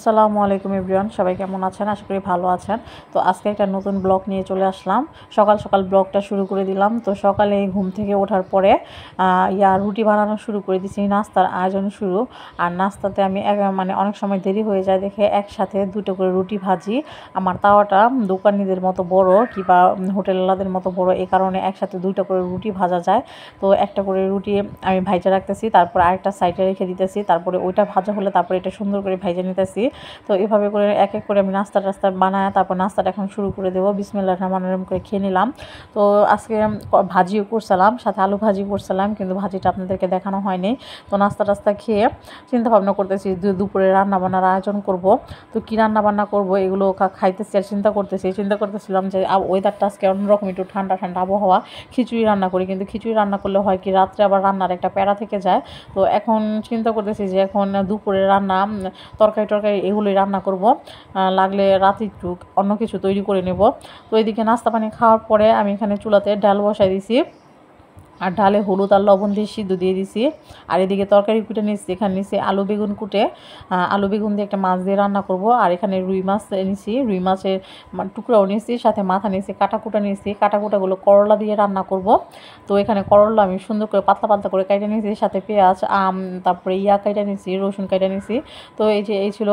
আসসালামু আলাইকুম এভরিওয়ান, সবাই কেমন আছেন? আশা করি ভালো আছেন। তো আজকে একটা নতুন ব্লগ নিয়ে চলে আসলাম। সকাল সকাল ব্লগটা শুরু করে দিলাম। তো সকালে ঘুম থেকে ওঠার পরে রুটি বানানো শুরু করে দিয়েছি, নাস্তার আয়োজন শুরু। আর নাস্তাতে আমি অনেক সময় দেরি হয়ে যায় দেখে একসাথে দুটো করে রুটি ভাজি। আমার তাওয়াটা দোকানিদের মতো বড় কিংবা হোটেলওয়ালাদের মতো বড়, এই কারণে একসাথে দুটো করে রুটি ভাজা যায়। তো একটা করে রুটি আমি ভাইজা রাখতেছি, তারপর আরেকটা সাইডে রেখে দিতেছি, তারপরে ওইটা ভাজা হলে তারপরে এটা সুন্দর করে ভাইজা নিতেছি। তো এভাবে করে এক এক করে আমি নাস্তা বানায় তারপর নাস্তাটা এখন শুরু করে দেবো। বিসমিল্লাহির রহমানির রহিম করে খেয়ে নিলাম। তো আজকে ভাজিও করছিলাম, সাথে আলু ভাজি করছিলাম, কিন্তু ভাজিটা আপনাদেরকে দেখানো হয়নি। তো নাস্তা খেয়ে চিন্তা ভাবনা করতেছি দুপুরে রান্নাবান্নার আয়োজন করব। তো কী রান্নাবান্না করব এগুলো খাইতেছি আর চিন্তা করতেছিলাম যে ওয়েদারটা আজকে অন্যরকম, একটু ঠান্ডা ঠান্ডা আবহাওয়া। খিচুড়ি রান্না করি, কিন্তু খিচুড়ি রান্না করলে হয় কি রাত্রে আবার রান্নার একটা প্যারা থেকে যায়। তো এখন চিন্তা করতেছি যে এখন দুপুরে রান্না তরকারি এগুলোই রান্না করব, লাগলে রাতে একটু অন্য কিছু তৈরি করে নেব। তো এইদিকে নাস্তা পানি খাওয়ার পরে আমি এখানে চুলাতে ডাল বসাই দিছি, আর ডালে হলুদ আর লবণ দিয়ে সিদ্ধ দিয়ে দিছি। আর এদিকে তরকারি কুটে নিচ্ছি, এখানে নিচ্ছি আলু বেগুন কুটে, আলু বেগুন দিয়ে একটা মাছ দিয়ে রান্না করব। আর এখানে রুই মাছ নিচ্ছি, রুই মাছের টুকরাও নিচ্ছি, সাথে মাথা নিচ্ছি, কাটা নিচ্ছি। কাটাকুটাগুলো করলা দিয়ে রান্না করব। তো এখানে করলা আমি সুন্দর করে পাতলা পাতলা করে কেটে নিয়েছি, সাথে পেঁয়াজ তারপরে কেটে নিচ্ছি, রসুন কেটে নিচ্ছি। তো এই ছিল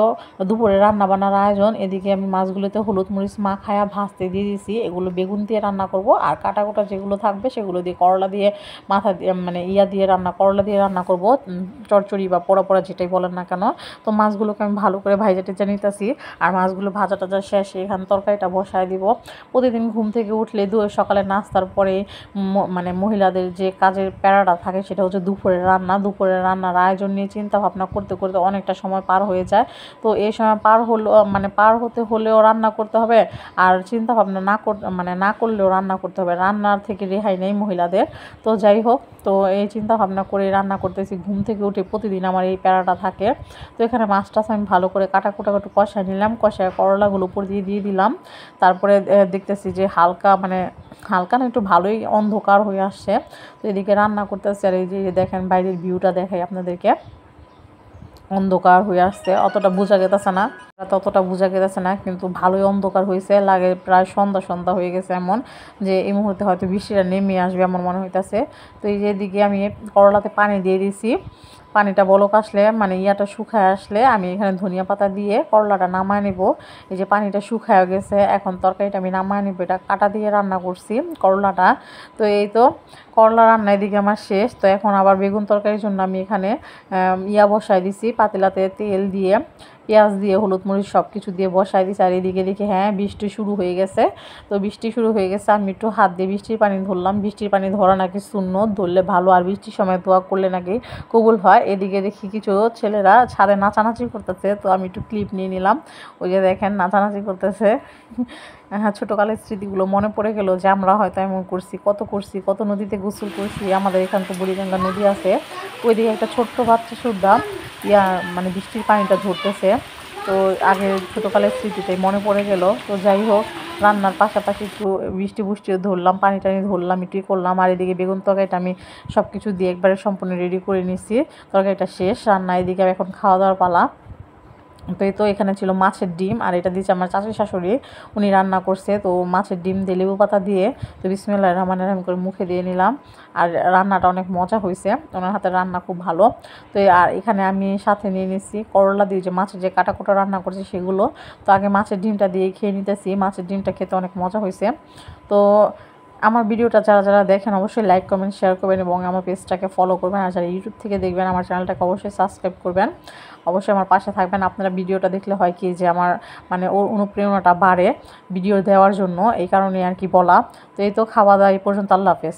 দুপুরে রান্না বান্নার আয়োজন। এদিকে আমি মাছগুলোতে হলুদ মরিচ মাখায়া ভাজতে দিয়ে দিয়েছি। এগুলো বেগুন দিয়ে রান্না করব, আর কাটাকুটা যেগুলো থাকবে সেগুলো দিয়ে করলা দিয়ে মাথা দিয়ে দিয়ে করলা দিয়ে রান্না করব, চচ্চড়ি বা পোড়া পোড়া যেটাই বলেন না কেন। তো মাছগুলোকে আমি ভালো করে ভাজা টেজা নিতেছি, আর মাছগুলো ভাজা টাজা শেষে এখানে তরকারিটা বসায় দিব। প্রতিদিন ঘুম থেকে উঠলে সকালে নাস্তার পরে মহিলাদের যে কাজের প্যারাটা থাকে সেটা হচ্ছে দুপুরের রান্নার আয়োজন নিয়ে চিন্তা ভাবনা করতে করতে অনেকটা সময় পার হয়ে যায়। তো এই সময় পার হতে হলেও রান্না করতে হবে, আর চিন্তা ভাবনা না করলেও রান্না করতে হবে। রান্নার থেকে রেহাই নেই মহিলাদের। তো যাই হোক, তো এই চিন্তা ভাবনা করে রান্না করতেছি। ঘুম থেকে উঠে প্রতিদিন আমার এই প্যারাটা থাকে। তো এখানে মাছটা আমি ভালো করে কাটাকুটা কষায় নিলাম, কষায় করলাগুলো উপর দিয়ে দিলাম। তারপরে দেখতেছি যে হালকা না, একটু ভালোই অন্ধকার হয়ে আসছে। তো এদিকে রান্না করতেছি, আর এই যে দেখেন বাইরের ভিউটা দেখাই আপনাদেরকে। অন্ধকার হয়ে আসছে, ততটা বোঝা গেছে না, কিন্তু ভালোই অন্ধকার হয়েছে, লাগে প্রায় সন্ধ্যা হয়ে গেছে, এমন যে এই মুহূর্তে হয়তো বৃষ্টিটা নেমে আসবে এমন মনে হইতেছে। তো এই যে এদিকে আমি করলাতে পানি দিয়ে দিয়েছি। পানিটা বলক আসলে শুকায় আসলে আমি এখানে ধনিয়া পাতা দিয়ে করলাটা নামায় নেব। এই যে পানিটা শুকায় গেছে, এখন তরকারিটা আমি নামায় নেব। এটা কাটা দিয়ে রান্না করছি করলাটা। তো এই তো করলা রান্না এদিকে আমার শেষ। তো এখন আবার বেগুন তরকারির জন্য আমি এখানে বসাই দিছি, পাতিলাতে তেল দিয়ে পেঁয়াজ দিয়ে হলুদ মরিচ সব কিছু দিয়ে বসাই দিছি। আর এদিকে দেখি বৃষ্টি শুরু হয়ে গেছে। তো বৃষ্টি শুরু হয়ে গেছে, আমি একটু হাত দিয়ে বৃষ্টির পানি ধরলাম। বৃষ্টির পানি ধরা নাকি সুন্নত, ধরলে ভালো, আর বৃষ্টির সময় দোয়া করলে নাকি কবুল হয়। এদিকে দেখি কিছু ছেলেরা ছাদে নাচানাচি করতেছে, তো আমি একটু ক্লিপ নিয়ে নিলাম। ওই যে দেখেন নাচানাচি করতেছে। হ্যাঁ, ছোটোকালের স্মৃতিগুলো মনে পড়ে গেল যে আমরা হয়তো এমন কত নদীতে গোসল করছি। আমাদের এখান তো বুড়িগঙ্গা নদী আছে, ওইদিকে একটা ছোট্ট বাচ্চা সুদ্ধা বৃষ্টির পানিটা ঝরতেছে। তো আগে ছোটোকালের স্মৃতিতে মনে পড়ে গেল। তো যাই হোক, রান্নার পাশাপাশি একটু বৃষ্টিও ধরলাম, পানি ধরলাম, একটু করলাম। আর এদিকে বেগুন তরকারিটা আমি সব কিছু দিয়ে একবারে সম্পূর্ণ রেডি করে নিচ্ছি। তরকারিটা শেষ রান্না, এদিকে এখন খাওয়া দাওয়ার পালা। তো এই তো এখানে ছিল মাছের ডিম, আর এটা দিয়েছে আমার চাচি শাশুড়ি, উনি রান্না করছে। তো মাছের ডিম দিয়ে লেবু পাতা দিয়ে, তো বিসমিল্লাহির রহমানির রহিম করে মুখে দিয়ে নিলাম। আর রান্নাটা অনেক মজা হয়েছে, ওনার হাতের রান্না খুব ভালো। তো আর এখানে আমি সাথে নিয়ে নিচ্ছি করলা দিয়ে যে মাছের যে কাটা রান্না করছি সেগুলো। তো আগে মাছের ডিমটা দিয়ে খেয়ে নিতেছি, মাছের ডিমটা খেতে অনেক মজা হয়েছে। তো আমার ভিডিওটা যারা দেখেন অবশ্যই লাইক কমেন্ট শেয়ার করবেন, এবং আমার পেজটাকে ফলো করবেন। আর যারা ইউটিউব থেকে দেখবেন আমার চ্যানেলটাকে অবশ্যই সাবস্ক্রাইব করবেন, অবশ্যই আমার পাশে থাকবেন। আপনারা ভিডিওটা দেখলে হয় কি যে আমার ওর অনুপ্রেরণাটা বাড়ে ভিডিও দেওয়ার জন্য, এই কারণে আর কি বলা। তো এই তো খাওয়া দাওয়া এই পর্যন্ত, আল্লাহ হাফেজ।